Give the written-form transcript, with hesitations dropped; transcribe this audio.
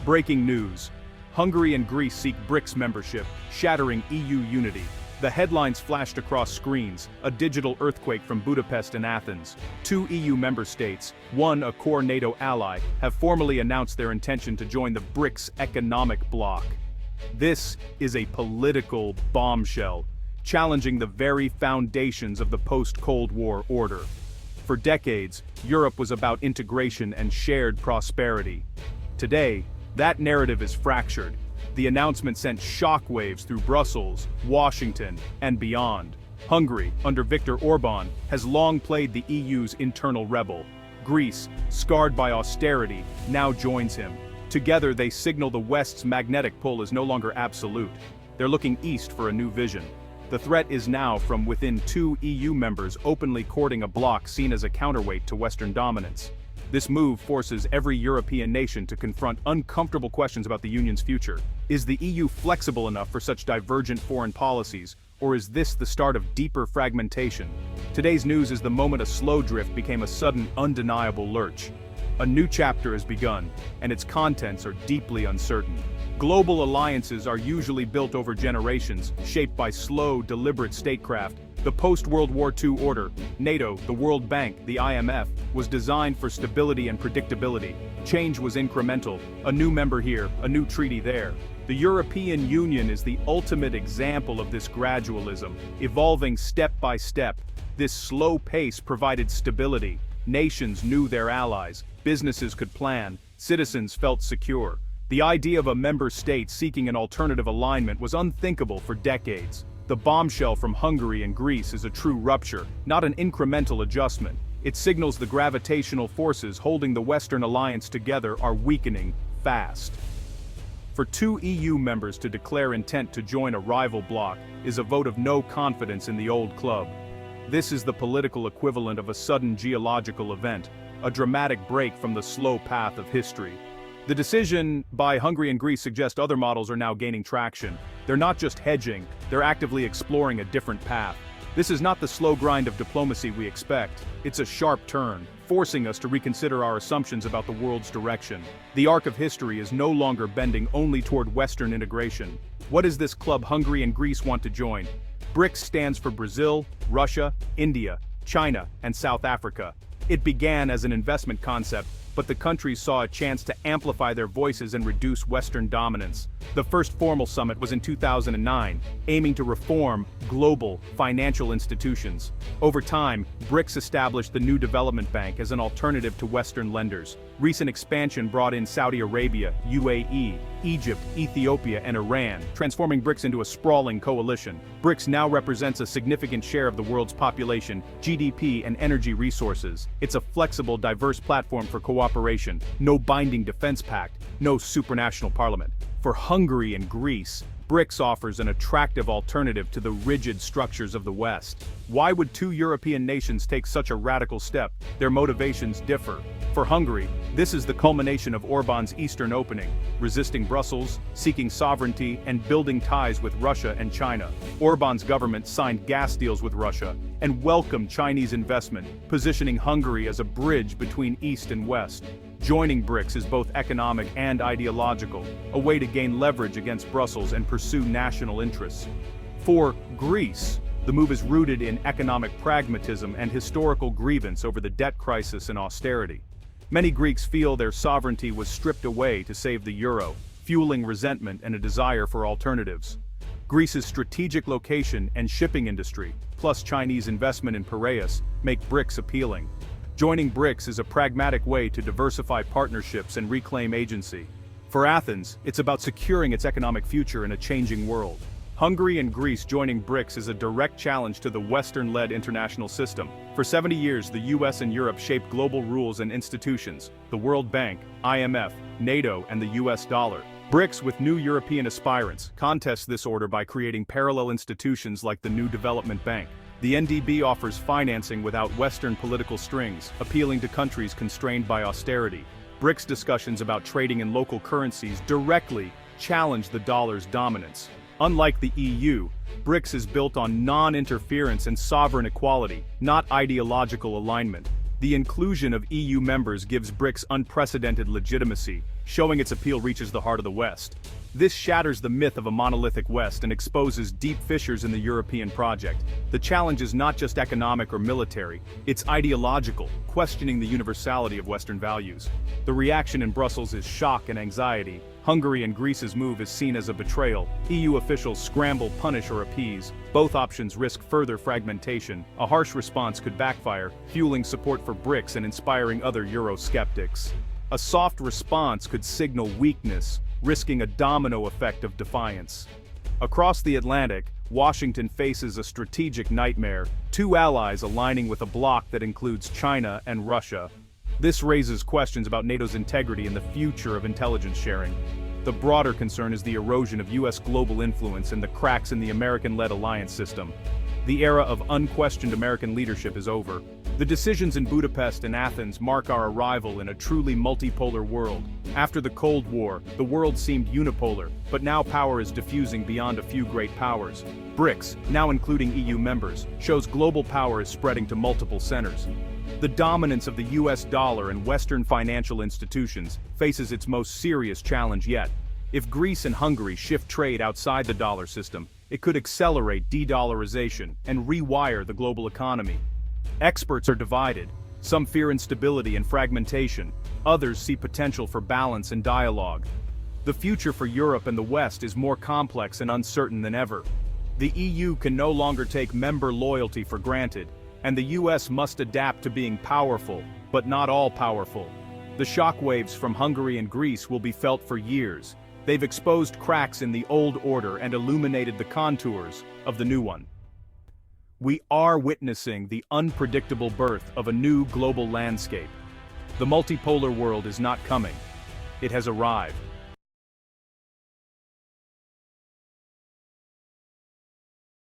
Breaking news. Hungary and Greece seek BRICS membership, shattering EU unity. The headlines flashed across screens, a digital earthquake from Budapest and Athens. Two EU member states, one a core NATO ally, have formally announced their intention to join the BRICS economic bloc. This is a political bombshell, challenging the very foundations of the post-Cold War order. For decades, Europe was about integration and shared prosperity. Today, that narrative is fractured. The announcement sent shockwaves through Brussels, Washington, and beyond. Hungary, under Viktor Orban, has long played the EU's internal rebel. Greece, scarred by austerity, now joins him. Together they signal the West's magnetic pull is no longer absolute. They're looking east for a new vision. The threat is now from within two EU members openly courting a bloc seen as a counterweight to Western dominance. This move forces every European nation to confront uncomfortable questions about the Union's future. Is the EU flexible enough for such divergent foreign policies, or is this the start of deeper fragmentation? Today's news is the moment a slow drift became a sudden, undeniable lurch. A new chapter has begun, and its contents are deeply uncertain. Global alliances are usually built over generations, shaped by slow, deliberate statecraft. The post-World War II order, NATO, the World Bank, the IMF, was designed for stability and predictability. Change was incremental, a new member here, a new treaty there. The European Union is the ultimate example of this gradualism, evolving step by step. This slow pace provided stability. Nations knew their allies, businesses could plan, citizens felt secure. The idea of a member state seeking an alternative alignment was unthinkable for decades. The bombshell from Hungary and Greece is a true rupture, not an incremental adjustment. It signals the gravitational forces holding the Western alliance together are weakening fast. For two EU members to declare intent to join a rival bloc is a vote of no confidence in the old club. This is the political equivalent of a sudden geological event, a dramatic break from the slow path of history. The decision by Hungary and Greece suggests other models are now gaining traction. They're not just hedging, they're actively exploring a different path. This is not the slow grind of diplomacy we expect. It's a sharp turn, forcing us to reconsider our assumptions about the world's direction. The arc of history is no longer bending only toward Western integration. What is this club Hungary and Greece want to join? BRICS stands for Brazil, Russia, India, China, and South Africa. It began as an investment concept, but the countries saw a chance to amplify their voices and reduce Western dominance. The first formal summit was in 2009, aiming to reform global financial institutions. Over time, BRICS established the new development bank as an alternative to Western lenders. Recent expansion brought in Saudi Arabia, UAE, Egypt, Ethiopia, and Iran, transforming BRICS into a sprawling coalition. BRICS now represents a significant share of the world's population, GDP, and energy resources. It's a flexible, diverse platform for cooperation. No binding defense pact, no supranational parliament. For Hungary and Greece, BRICS offers an attractive alternative to the rigid structures of the West. Why would two European nations take such a radical step? Their motivations differ. For Hungary, this is the culmination of Orban's eastern opening, resisting Brussels, seeking sovereignty, and building ties with Russia and China. Orban's government signed gas deals with Russia and welcomed Chinese investment, positioning Hungary as a bridge between East and West. Joining BRICS is both economic and ideological, a way to gain leverage against Brussels and pursue national interests. For Greece, the move is rooted in economic pragmatism and historical grievance over the debt crisis and austerity. Many Greeks feel their sovereignty was stripped away to save the euro, fueling resentment and a desire for alternatives. Greece's strategic location and shipping industry, plus Chinese investment in Piraeus, make BRICS appealing. Joining BRICS is a pragmatic way to diversify partnerships and reclaim agency. For Athens, it's about securing its economic future in a changing world. Hungary and Greece joining BRICS is a direct challenge to the Western-led international system. For 70 years, the US and Europe shaped global rules and institutions, the World Bank, IMF, NATO, and the US dollar. BRICS, with new European aspirants, contests this order by creating parallel institutions like the new Development Bank. The NDB offers financing without Western political strings, appealing to countries constrained by austerity. BRICS discussions about trading in local currencies directly challenge the dollar's dominance. Unlike the EU, BRICS is built on non-interference and sovereign equality, not ideological alignment. The inclusion of EU members gives BRICS unprecedented legitimacy, showing its appeal reaches the heart of the West. This shatters the myth of a monolithic West and exposes deep fissures in the European project. The challenge is not just economic or military, it's ideological, questioning the universality of Western values. The reaction in Brussels is shock and anxiety. Hungary and Greece's move is seen as a betrayal. EU officials scramble, punish or appease. Both options risk further fragmentation. A harsh response could backfire, fueling support for BRICS and inspiring other Euro-skeptics. A soft response could signal weakness, risking a domino effect of defiance. Across the Atlantic, Washington faces a strategic nightmare, two allies aligning with a bloc that includes China and Russia. This raises questions about NATO's integrity and the future of intelligence sharing. The broader concern is the erosion of US global influence and the cracks in the American-led alliance system. The era of unquestioned American leadership is over. The decisions in Budapest and Athens mark our arrival in a truly multipolar world. After the Cold War, the world seemed unipolar, but now power is diffusing beyond a few great powers. BRICS, now including EU members, shows global power is spreading to multiple centers. The dominance of the US dollar and Western financial institutions faces its most serious challenge yet. If Greece and Hungary shift trade outside the dollar system, it could accelerate de-dollarization and rewire the global economy. Experts are divided. Some fear instability and fragmentation. Others see potential for balance and dialogue. The future for Europe and the West is more complex and uncertain than ever. The EU can no longer take member loyalty for granted, and the US must adapt to being powerful, but not all-powerful. The shockwaves from Hungary and Greece will be felt for years. They've exposed cracks in the old order and illuminated the contours of the new one. We are witnessing the unpredictable birth of a new global landscape. The multipolar world is not coming. It has arrived.